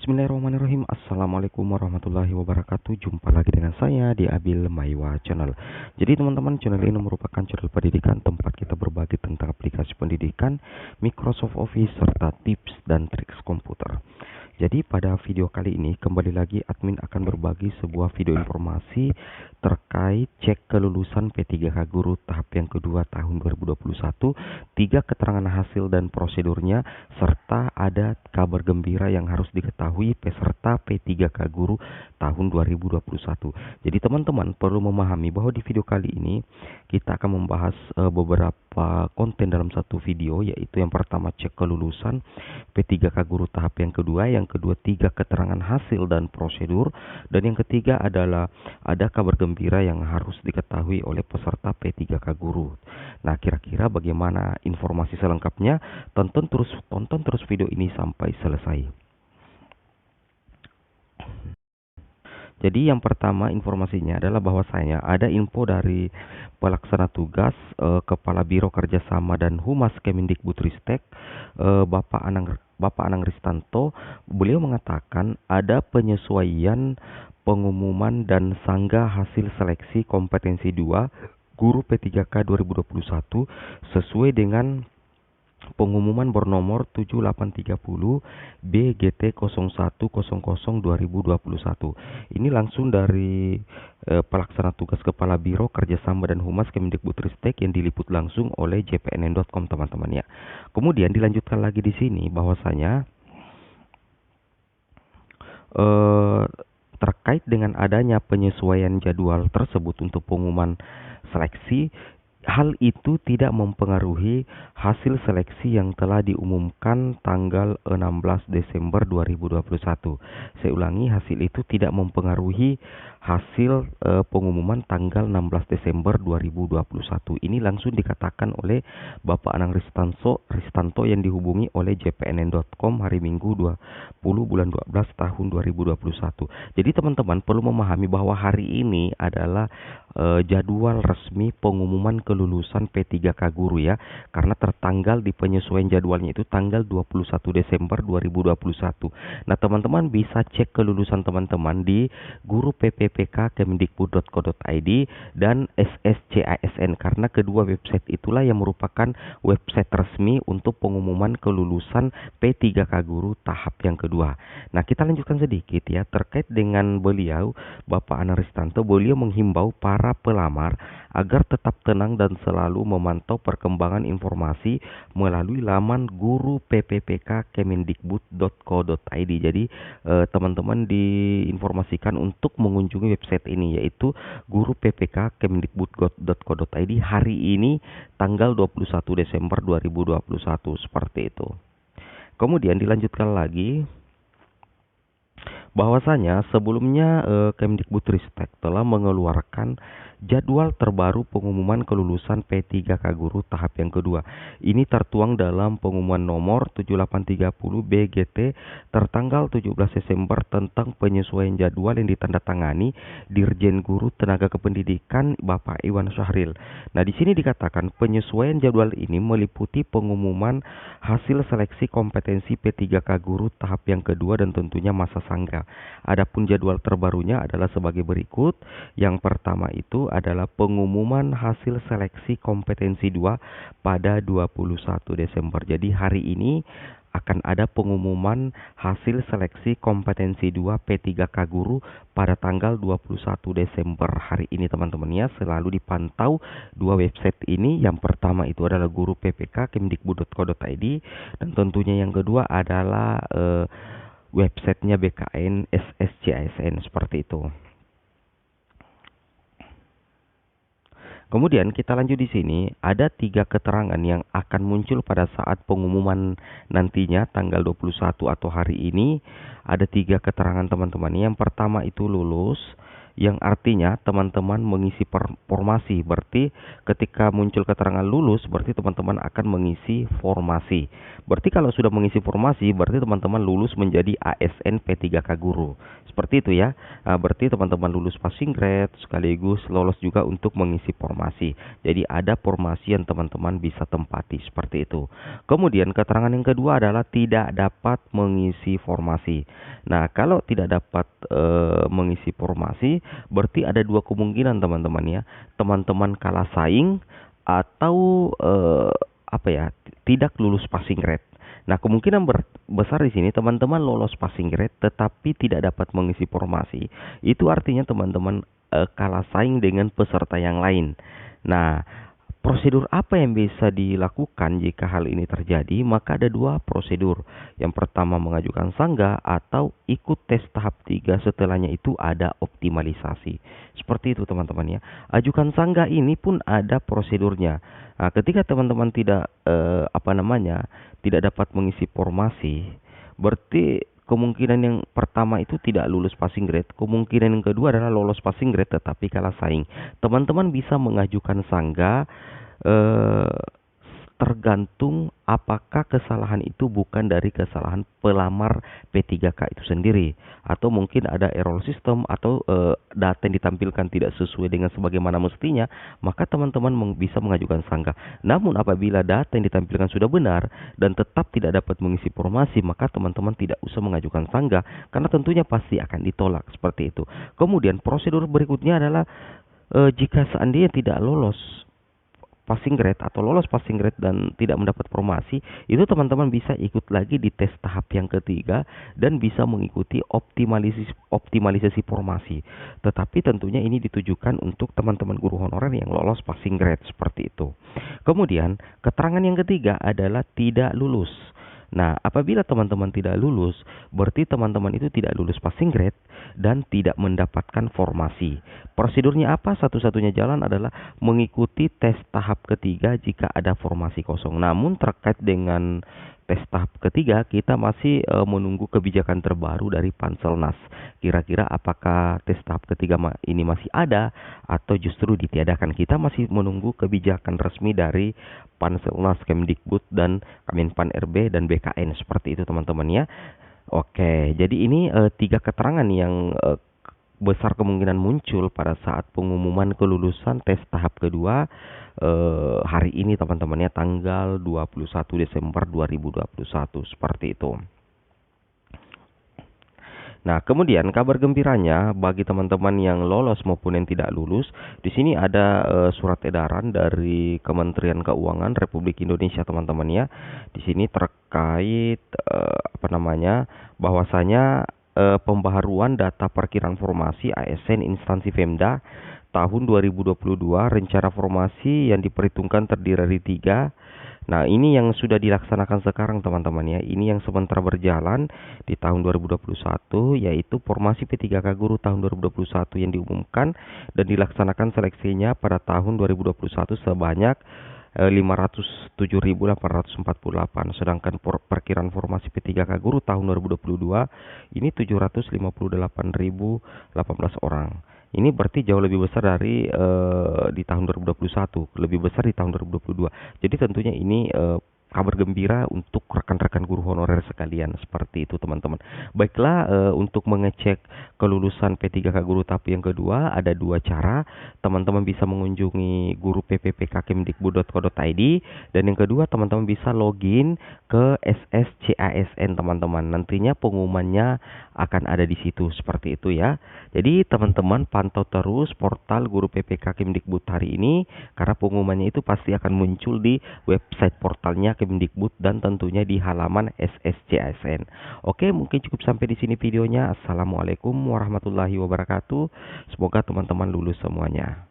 Bismillahirrahmanirrahim. Assalamualaikum warahmatullahi wabarakatuh. Jumpa lagi dengan saya di Abil Maiwa Channel. Jadi teman-teman, channel ini merupakan channel pendidikan tempat kita berbagi tentang aplikasi pendidikan, Microsoft Office, serta tips dan trik komputer. Jadi pada video kali ini kembali lagi admin akan berbagi sebuah video informasi terkait cek kelulusan P3K Guru tahap yang kedua tahun 2021, 3 keterangan hasil dan prosedurnya, serta ada kabar gembira yang harus diketahui peserta P3K Guru tahun 2021. Jadi teman-teman perlu memahami bahwa di video kali ini kita akan membahas beberapa konten dalam satu video, yaitu yang pertama cek kelulusan P3K Guru tahap yang kedua, yang kedua 3 keterangan hasil dan prosedur, dan yang ketiga adalah ada kabar gembira yang harus diketahui oleh peserta P3K Guru. Nah, kira-kira bagaimana informasi selengkapnya? Tonton terus video ini sampai selesai. Jadi yang pertama informasinya adalah bahwasanya ada info dari pelaksana tugas Kepala Biro Kerjasama dan Humas Kemendikbudristek, Bapak Anang Ristanto. Beliau mengatakan ada penyesuaian pengumuman dan sanggah hasil seleksi kompetensi 2 Guru P3K 2021 sesuai dengan pengumuman bernomor 7830 BGT 0100 2021. Ini langsung dari pelaksana tugas Kepala Biro Kerjasama dan Humas Kemendikbudristek yang diliput langsung oleh jpnn.com teman-teman ya. Kemudian dilanjutkan lagi di sini bahwasanya terkait dengan adanya penyesuaian jadwal tersebut untuk pengumuman seleksi, hal itu tidak mempengaruhi hasil seleksi yang telah diumumkan tanggal 16 Desember 2021. Saya ulangi, hasil itu tidak mempengaruhi hasil pengumuman tanggal 16 Desember 2021. Ini langsung dikatakan oleh Bapak Anang Ristanto yang dihubungi oleh jpnn.com hari Minggu 20 bulan 12 tahun 2021. Jadi teman-teman perlu memahami bahwa hari ini adalah jadwal resmi pengumuman kelulusan P3K Guru ya, karena tertanggal di penyesuaian jadwalnya itu tanggal 21 Desember 2021. Nah, teman-teman bisa cek kelulusan teman-teman di Guru PPPK Kemendikbud.co.id dan SSCASN, karena kedua website itulah yang merupakan website resmi untuk pengumuman kelulusan P3K Guru tahap yang kedua. Nah, kita lanjutkan sedikit ya terkait dengan beliau, Bapak Anang Ristanto. Beliau menghimbau para pelamar agar tetap tenang dan selalu memantau perkembangan informasi melalui laman Guru PPPK Kemendikbud.co.id. Jadi teman-teman diinformasikan untuk mengunjungi website ini, yaitu Guru PPK Kemendikbud.co.id hari ini tanggal 21 Desember 2021, seperti itu. Kemudian dilanjutkan lagi bahwasanya sebelumnya Kemendikbudristek telah mengeluarkan jadwal terbaru pengumuman kelulusan P3K Guru tahap yang kedua. Ini tertuang dalam pengumuman nomor 7830 BGT tertanggal 17 Desember tentang penyesuaian jadwal yang ditandatangani Dirjen Guru Tenaga Kependidikan Bapak Iwan Syahril. Nah, di sini dikatakan penyesuaian jadwal ini meliputi pengumuman hasil seleksi kompetensi P3K Guru tahap yang kedua dan tentunya masa sanggah. Adapun jadwal terbarunya adalah sebagai berikut. Yang pertama itu adalah pengumuman hasil seleksi kompetensi 2 pada 21 Desember. Jadi hari ini akan ada pengumuman hasil seleksi kompetensi 2 P3K Guru pada tanggal 21 Desember hari ini teman-teman ya. Selalu dipantau dua website ini. Yang pertama itu adalah Guru PPK Kemendikbud.co.id dan tentunya yang kedua adalah websitenya BKN SSCASN, seperti itu. Kemudian kita lanjut di sini, ada 3 keterangan yang akan muncul pada saat pengumuman nantinya tanggal 21 atau hari ini. Ada 3 keterangan teman-teman. Yang pertama itu lulus, yang artinya teman-teman mengisi formasi. Berarti ketika muncul keterangan lulus, berarti teman-teman akan mengisi formasi. Berarti kalau sudah mengisi formasi, berarti teman-teman lulus menjadi ASN P3K Guru. Seperti itu ya. Berarti teman-teman lulus passing grade sekaligus lolos juga untuk mengisi formasi. Jadi ada formasi yang teman-teman bisa tempati seperti itu. Kemudian keterangan yang kedua adalah tidak dapat mengisi formasi. Nah, kalau tidak dapat mengisi formasi, berarti ada dua kemungkinan teman-teman ya. Teman-teman kalah saing atau tidak lulus passing grade. Nah, kemungkinan besar di sini teman-teman lolos passing grade tetapi tidak dapat mengisi formasi. Itu artinya teman-teman kalah saing dengan peserta yang lain. Nah, prosedur apa yang bisa dilakukan jika hal ini terjadi? Maka ada dua prosedur. Yang pertama mengajukan sanggah atau ikut tes tahap 3, setelahnya itu ada optimalisasi. Seperti itu teman-teman ya. Ajukan sanggah ini pun ada prosedurnya. Nah, ketika teman-teman tidak tidak dapat mengisi formasi, berarti kemungkinan yang pertama itu tidak lulus passing grade. Kemungkinan yang kedua adalah lolos passing grade tetapi kalah saing. Teman-teman bisa mengajukan sanggah tergantung apakah kesalahan itu bukan dari kesalahan pelamar P3K itu sendiri, atau mungkin ada error sistem atau data yang ditampilkan tidak sesuai dengan sebagaimana mestinya, maka teman-teman bisa mengajukan sanggah. Namun apabila data yang ditampilkan sudah benar dan tetap tidak dapat mengisi formasi, maka teman-teman tidak usah mengajukan sanggah karena tentunya pasti akan ditolak seperti itu. Kemudian prosedur berikutnya adalah jika seandainya tidak lolos passing grade atau lolos passing grade dan tidak mendapat formasi, itu teman-teman bisa ikut lagi di tes tahap yang ketiga dan bisa mengikuti optimalisasi formasi. Tetapi tentunya ini ditujukan untuk teman-teman guru honorer yang lolos passing grade seperti itu. Kemudian keterangan yang ketiga adalah tidak lulus. Nah, apabila teman-teman tidak lulus, berarti teman-teman itu tidak lulus passing grade dan tidak mendapatkan formasi. Prosedurnya apa? Satu-satunya jalan adalah mengikuti tes tahap ketiga jika ada formasi kosong. Namun terkait dengan tes tahap ketiga, kita masih menunggu kebijakan terbaru dari Panselnas. Kira-kira apakah tes tahap ketiga ini masih ada atau justru ditiadakan? Kita masih menunggu kebijakan resmi dari Panselnas, Kemdikbud, dan Kemenpan RB dan BKN. Seperti itu teman-teman ya. Oke, jadi ini 3 keterangan yang besar kemungkinan muncul pada saat pengumuman kelulusan tes tahap kedua hari ini teman-teman ya, tanggal 21 Desember 2021 seperti itu. Nah, kemudian kabar gembiranya bagi teman-teman yang lolos maupun yang tidak lulus, di sini ada surat edaran dari Kementerian Keuangan Republik Indonesia teman-teman ya. Di sini terkait bahwasanya pembaharuan data perkiraan formasi ASN instansi Pemda tahun 2022, rencana formasi yang diperhitungkan terdiri dari 3. Nah, ini yang sudah dilaksanakan sekarang teman-teman ya. Ini yang sementara berjalan di tahun 2021, yaitu formasi P3K Guru tahun 2021 yang diumumkan dan dilaksanakan seleksinya pada tahun 2021 sebanyak 507.848. Sedangkan perkiraan formasi P3K Guru tahun 2022 ini 758.018 orang. Ini berarti jauh lebih besar dari di tahun 2021, lebih besar di tahun 2022. Jadi tentunya ini kabar gembira untuk rekan-rekan guru honorer sekalian, seperti itu teman-teman. Baiklah, untuk mengecek kelulusan P3K Guru tahap yang kedua ada 2 cara. Teman-teman bisa mengunjungi guruppkkemdikbud.co.id, dan yang kedua teman-teman bisa login ke SSCASN teman-teman. Nantinya pengumumannya akan ada di situ, seperti itu ya. Jadi teman-teman pantau terus portal Guru PPK Kemdikbud hari ini karena pengumumannya itu pasti akan muncul di website portalnya Kemdikbud dan tentunya di halaman SSCASN. Oke, mungkin cukup sampai di sini videonya. Assalamualaikum warahmatullahi wabarakatuh. Semoga teman-teman lulus semuanya.